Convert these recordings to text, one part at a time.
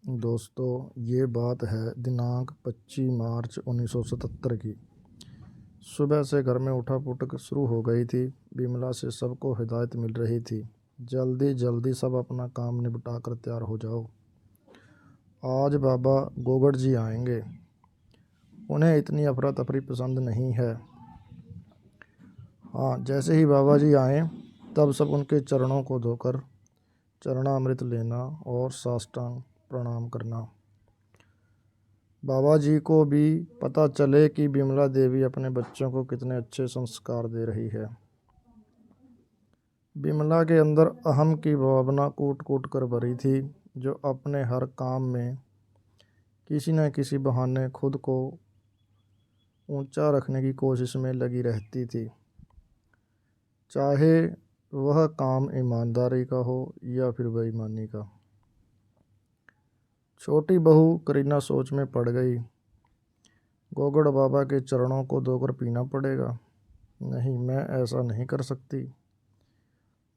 दोस्तों, ये बात है दिनांक 25 मार्च 1977 की। सुबह से घर में उठा-पुटक शुरू हो गई थी। बिमला से सबको हिदायत मिल रही थी, जल्दी जल्दी सब अपना काम निपटा कर तैयार हो जाओ। आज बाबा गोगड़ जी आएंगे। उन्हें इतनी अफरा तफरी पसंद नहीं है। हाँ, जैसे ही बाबा जी आए तब सब उनके चरणों को धोकर चरणामृत लेना और साष्टांग प्रणाम करना। बाबा जी को भी पता चले कि बिमला देवी अपने बच्चों को कितने अच्छे संस्कार दे रही है। बिमला के अंदर अहम की भावना कूट कूट कर भरी थी, जो अपने हर काम में किसी न किसी बहाने खुद को ऊंचा रखने की कोशिश में लगी रहती थी, चाहे वह काम ईमानदारी का हो या फिर बेईमानी का। छोटी बहू करीना सोच में पड़ गई। गोगड़ बाबा के चरणों को धोकर पीना पड़ेगा। नहीं, मैं ऐसा नहीं कर सकती।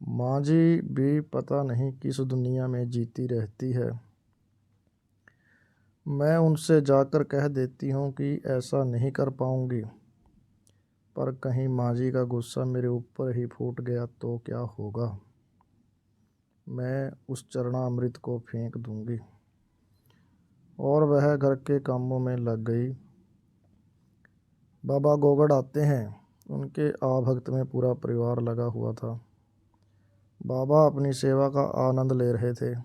माँ जी भी पता नहीं किस दुनिया में जीती रहती है। मैं उनसे जाकर कह देती हूँ कि ऐसा नहीं कर पाऊँगी, पर कहीं माँ जी का गुस्सा मेरे ऊपर ही फूट गया तो क्या होगा। मैं उस चरणामृत को फेंक दूँगी। और वह घर के कामों में लग गई। बाबा गोगड़ आते हैं। उनके आभक्त में पूरा परिवार लगा हुआ था। बाबा अपनी सेवा का आनंद ले रहे थे।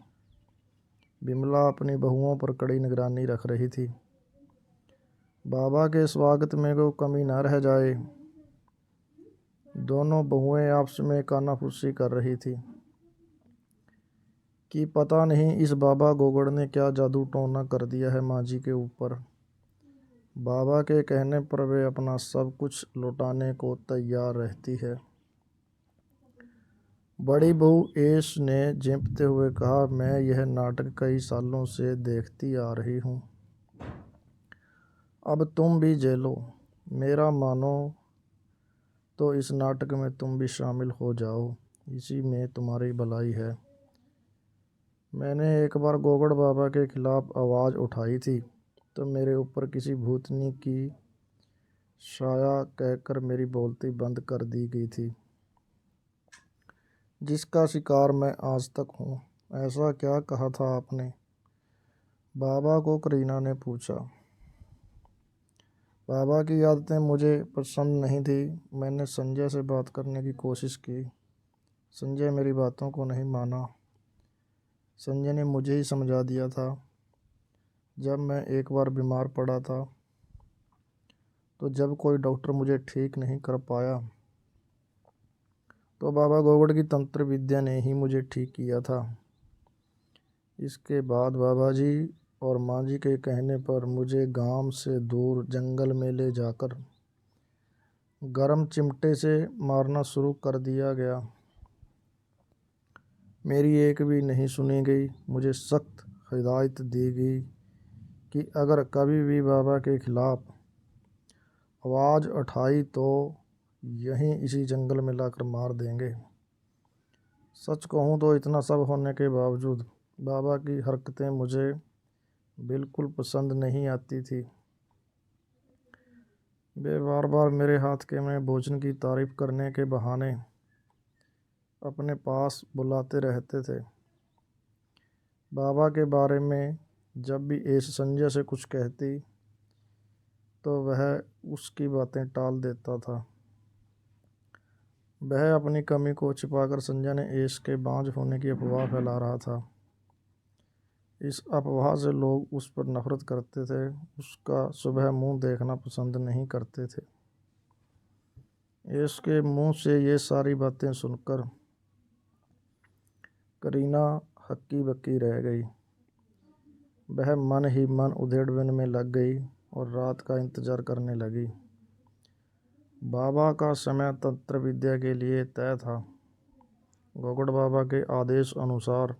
बिमला अपनी बहुओं पर कड़ी निगरानी रख रही थी। बाबा के स्वागत में कोई कमी न रह जाए। दोनों बहुएं आपस में कानाफूसी कर रही थी कि पता नहीं इस बाबा गोगड़ ने क्या जादू टोना कर दिया है माँ जी के ऊपर। बाबा के कहने पर वे अपना सब कुछ लौटाने को तैयार रहती है। बड़ी बहू एश ने झेंपते हुए कहा, मैं यह नाटक कई सालों से देखती आ रही हूँ। अब तुम भी झेलो। मेरा मानो तो इस नाटक में तुम भी शामिल हो जाओ। इसी में तुम्हारी भलाई है। मैंने एक बार गोगड़ बाबा के खिलाफ आवाज़ उठाई थी तो मेरे ऊपर किसी भूतनी की साया कहकर मेरी बोलती बंद कर दी गई थी, जिसका शिकार मैं आज तक हूँ। ऐसा क्या कहा था आपने? बाबा को करीना ने पूछा। बाबा की आदतें मुझे पसंद नहीं थी। मैंने संजय से बात करने की कोशिश की। संजय मेरी बातों को नहीं माना। संजय ने मुझे ही समझा दिया था। जब मैं एक बार बीमार पड़ा था तो जब कोई डॉक्टर मुझे ठीक नहीं कर पाया तो बाबा गोगड़ की तंत्र विद्या ने ही मुझे ठीक किया था। इसके बाद बाबा जी और माँ जी के कहने पर मुझे गांव से दूर जंगल में ले जाकर गरम चिमटे से मारना शुरू कर दिया गया। मेरी एक भी नहीं सुनी गई। मुझे सख्त हिदायत दी गई कि अगर कभी भी बाबा के खिलाफ आवाज़ उठाई तो यहीं इसी जंगल में लाकर मार देंगे। सच कहूँ तो इतना सब होने के बावजूद बाबा की हरकतें मुझे बिल्कुल पसंद नहीं आती थी। वे बार बार मेरे हाथ के में भोजन की तारीफ करने के बहाने अपने पास बुलाते रहते थे। बाबा के बारे में जब भी एस संजय से कुछ कहती तो वह उसकी बातें टाल देता था। वह अपनी कमी को छिपाकर संजय ने एस के बांझ होने की अफवाह फैला रहा था। इस अफवाह से लोग उस पर नफरत करते थे। उसका सुबह मुंह देखना पसंद नहीं करते थे। एस के मुंह से ये सारी बातें सुनकर करीना हक्की बक्की रह गई। वह मन ही मन उधेड़बुन में लग गई और रात का इंतजार करने लगी। बाबा का समय तंत्र विद्या के लिए तय था। गोगड़ बाबा के आदेश अनुसार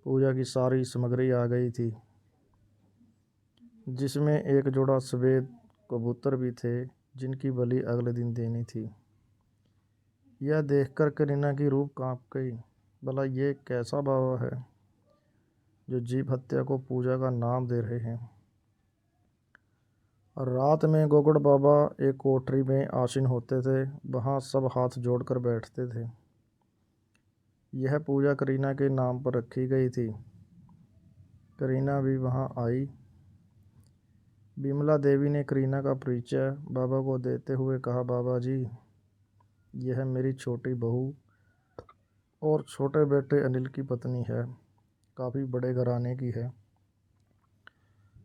पूजा की सारी सामग्री आ गई थी, जिसमें एक जोड़ा सफ़ेद कबूतर भी थे जिनकी बलि अगले दिन देनी थी। यह देखकर करीना की रूह कांप गई। भला ये कैसा बाबा है जो जीव हत्या को पूजा का नाम दे रहे हैं। रात में गोगड़ बाबा एक कोठरी में आसीन होते थे। वहाँ सब हाथ जोड़कर बैठते थे। यह पूजा करीना के नाम पर रखी गई थी। करीना भी वहाँ आई। बिमला देवी ने करीना का परिचय बाबा को देते हुए कहा, बाबा जी, यह मेरी छोटी बहू और छोटे बेटे अनिल की पत्नी है। काफ़ी बड़े घराने की है,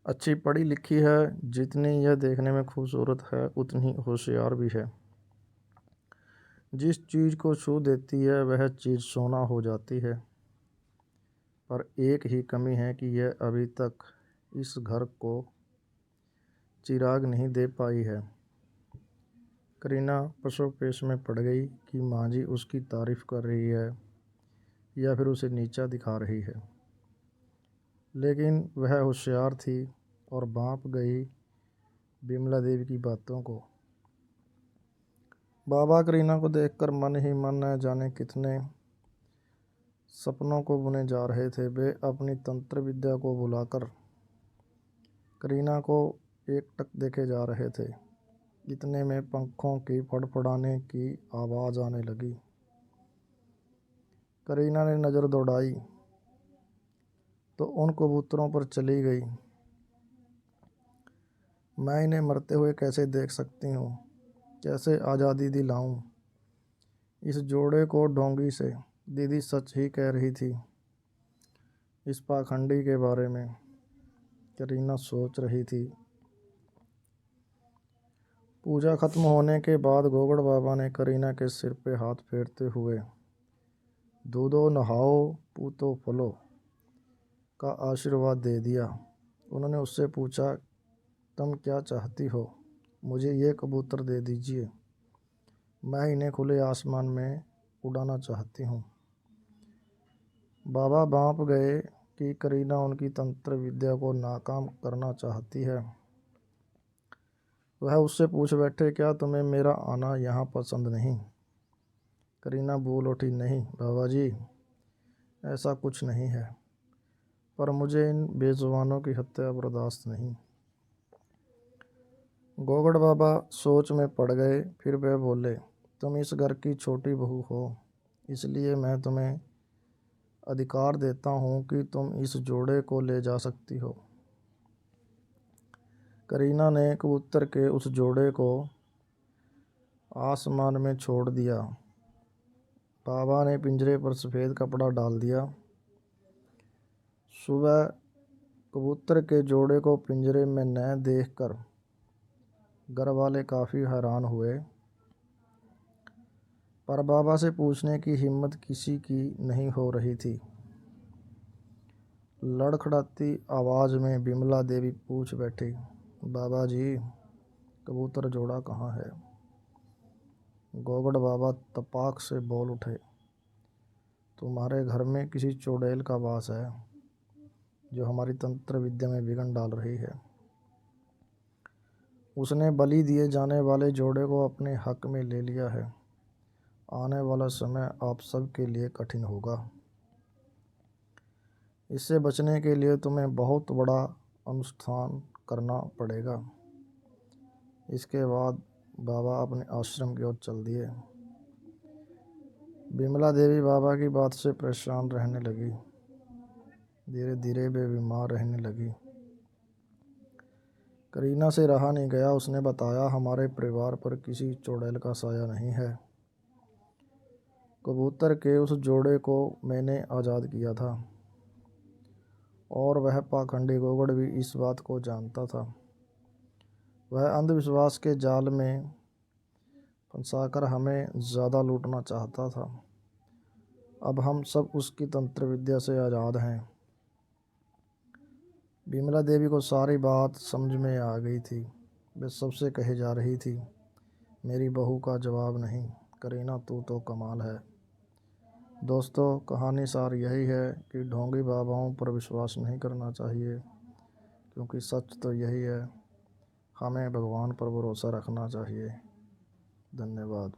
अच्छी पढ़ी लिखी है। जितनी यह देखने में खूबसूरत है उतनी होशियार भी है। जिस चीज़ को छू देती है वह चीज़ सोना हो जाती है। पर एक ही कमी है कि यह अभी तक इस घर को चिराग नहीं दे पाई है। करीना पसोपेश में पड़ गई कि माँ जी उसकी तारीफ कर रही है या फिर उसे नीचा दिखा रही है। लेकिन वह होशियार थी और भांप गई बिमला देवी की बातों को। बाबा करीना को देखकर मन ही मन न जाने कितने सपनों को बुने जा रहे थे। वे अपनी तंत्र विद्या को बुलाकर करीना को एकटक देखे जा रहे थे। इतने में पंखों की फड़फड़ाने की आवाज़ आने लगी। करीना ने नज़र दौड़ाई तो उन कबूतरों पर चली गई। मैं इन्हें मरते हुए कैसे देख सकती हूँ, कैसे आज़ादी दिलाऊं इस जोड़े को ढोंगी से। दीदी सच ही कह रही थी इस पाखंडी के बारे में, करीना सोच रही थी। पूजा खत्म होने के बाद गोगड़ बाबा ने करीना के सिर पे हाथ फेरते हुए दूधो नहाओ पूतो फलो का आशीर्वाद दे दिया। उन्होंने उससे पूछा, तुम क्या चाहती हो? मुझे ये कबूतर दे दीजिए, मैं इन्हें खुले आसमान में उड़ाना चाहती हूँ। बाबा भांप गए कि करीना उनकी तंत्र विद्या को नाकाम करना चाहती है। वह उससे पूछ बैठे, क्या तुम्हें मेरा आना यहाँ पसंद नहीं? करीना बोल उठी, नहीं बाबा जी, ऐसा कुछ नहीं है, पर मुझे इन बेजुबानों की हत्या बर्दाश्त नहीं। गोगड़ बाबा सोच में पड़ गए। फिर वे बोले, तुम इस घर की छोटी बहू हो, इसलिए मैं तुम्हें अधिकार देता हूँ कि तुम इस जोड़े को ले जा सकती हो। करीना ने कबूतर के उस जोड़े को आसमान में छोड़ दिया। बाबा ने पिंजरे पर सफ़ेद कपड़ा डाल दिया। सुबह कबूतर के जोड़े को पिंजरे में न देखकर घर वाले काफ़ी हैरान हुए, पर बाबा से पूछने की हिम्मत किसी की नहीं हो रही थी। लड़खड़ाती आवाज़ में बिमला देवी पूछ बैठी, बाबा जी, कबूतर जोड़ा कहाँ है? गोगड़ बाबा तपाक से बोल उठे, तुम्हारे घर में किसी चुड़ैल का वास है जो हमारी तंत्र विद्या में विघ्न डाल रही है। उसने बलि दिए जाने वाले जोड़े को अपने हक में ले लिया है। आने वाला समय आप सब के लिए कठिन होगा। इससे बचने के लिए तुम्हें बहुत बड़ा अनुष्ठान करना पड़ेगा। इसके बाद बाबा अपने आश्रम की ओर चल दिए। बिमला देवी बाबा की बात से परेशान रहने लगी। धीरे धीरे वे बीमार रहने लगी। करीना से रहा नहीं गया। उसने बताया, हमारे परिवार पर किसी चुड़ैल का साया नहीं है। कबूतर के उस जोड़े को मैंने आज़ाद किया था और वह पाखंडी गोगड़ भी इस बात को जानता था। वह अंधविश्वास के जाल में फंसाकर हमें ज़्यादा लूटना चाहता था। अब हम सब उसकी तंत्र विद्या से आज़ाद हैं। बिमला देवी को सारी बात समझ में आ गई थी। वे सबसे कहे जा रही थी, मेरी बहू का जवाब नहीं, करीना तू तो कमाल है। दोस्तों, कहानी सार यही है कि ढोंगी बाबाओं पर विश्वास नहीं करना चाहिए, क्योंकि सच तो यही है। हमें भगवान पर भरोसा रखना चाहिए। धन्यवाद।